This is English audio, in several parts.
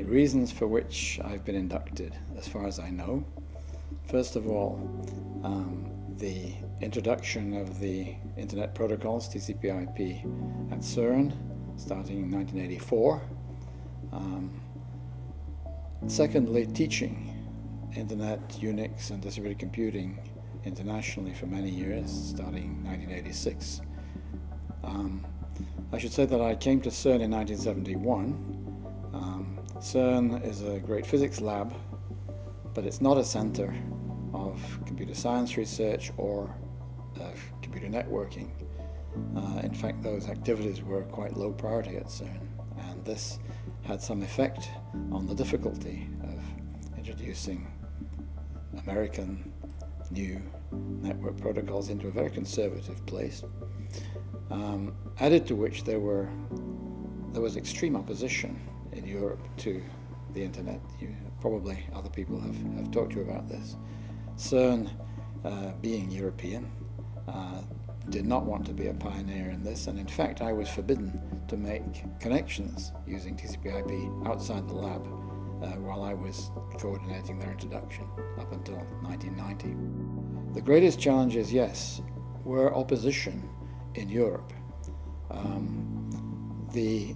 reasons for which I've been inducted, as far as I know. First of all, the introduction of the Internet protocols, TCP/IP, at CERN, starting in 1984. Secondly, teaching Internet, Unix, and distributed computing internationally for many years, starting in 1986. I should say that I came to CERN in 1971. CERN is a great physics lab, but it's not a center of computer science research or computer networking. In fact, those activities were quite low priority at CERN, and this had some effect on the difficulty of introducing American new network protocols into a very conservative place. Added to which there was extreme opposition in Europe to the Internet. Probably other people have talked to you about this. CERN, being European, did not want to be a pioneer in this, and in fact I was forbidden to make connections using TCP/IP outside the lab while I was coordinating their introduction up until 1990. The greatest challenges, yes, were opposition in Europe. The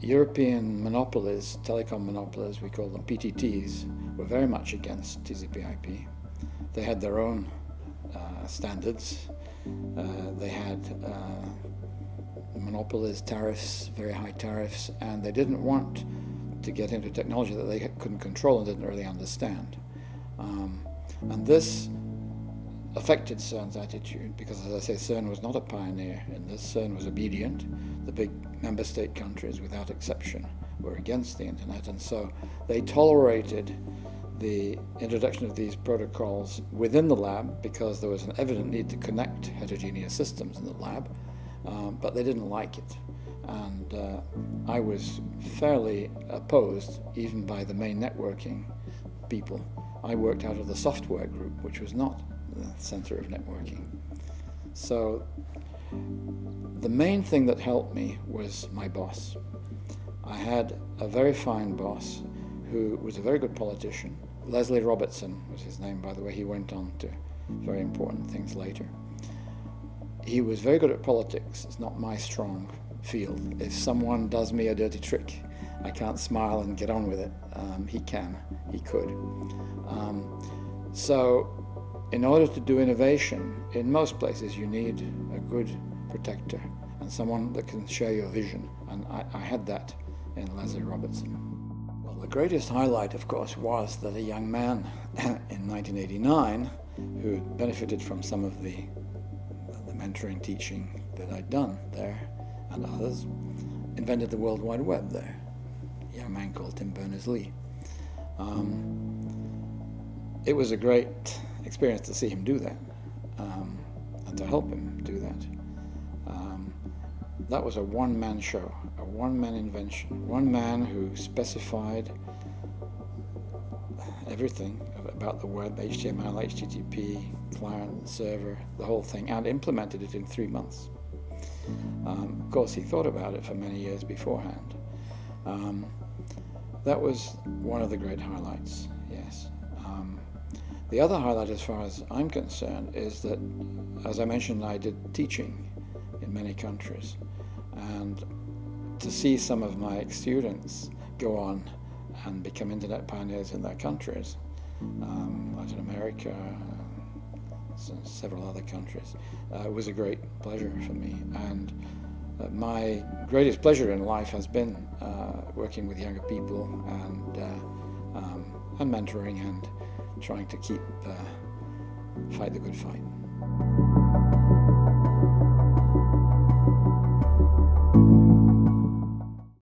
European monopolies, telecom monopolies, we call them PTTs, were very much against TCP/IP. They had their own standards. They had monopolies, tariffs, very high tariffs, and they didn't want to get into technology that they couldn't control and didn't really understand. And this affected CERN's attitude because, as I say, CERN was not a pioneer in this. CERN was obedient. The big member state countries, without exception, were against the Internet, and so they tolerated the introduction of these protocols within the lab because there was an evident need to connect heterogeneous systems in the lab, but they didn't like it. And I was fairly opposed, even by the main networking people. I worked out of the software group, which was not the center of networking. So the main thing that helped me was my boss. I had a very fine boss who was a very good politician. Leslie Robertson was his name, by the way. He went on to very important things later. He was very good at politics. It's not my strong field. If someone does me a dirty trick, I can't smile and get on with it. He could. So in order to do innovation, in most places you need a good protector and someone that can share your vision. And I had that in Leslie Robertson. Well, the greatest highlight, of course, was that a young man in 1989 who had benefited from some of the mentoring teaching that I'd done there and others, invented the World Wide Web there, a young man called Tim Berners-Lee. It was a great experience to see him do that and to help him do that. That was a one-man show, a one-man invention, one man who specified everything about the web, HTML, HTTP, client, server, the whole thing, and implemented it in 3 months. Of course, he thought about it for many years beforehand. That was one of the great highlights, yes. The other highlight, as far as I'm concerned, is that, as I mentioned, I did teaching in many countries. And to see some of my students go on and become Internet pioneers in their countries, Latin America, several other countries, was a great pleasure for me. And my greatest pleasure in life has been working with younger people and mentoring and trying to fight the good fight.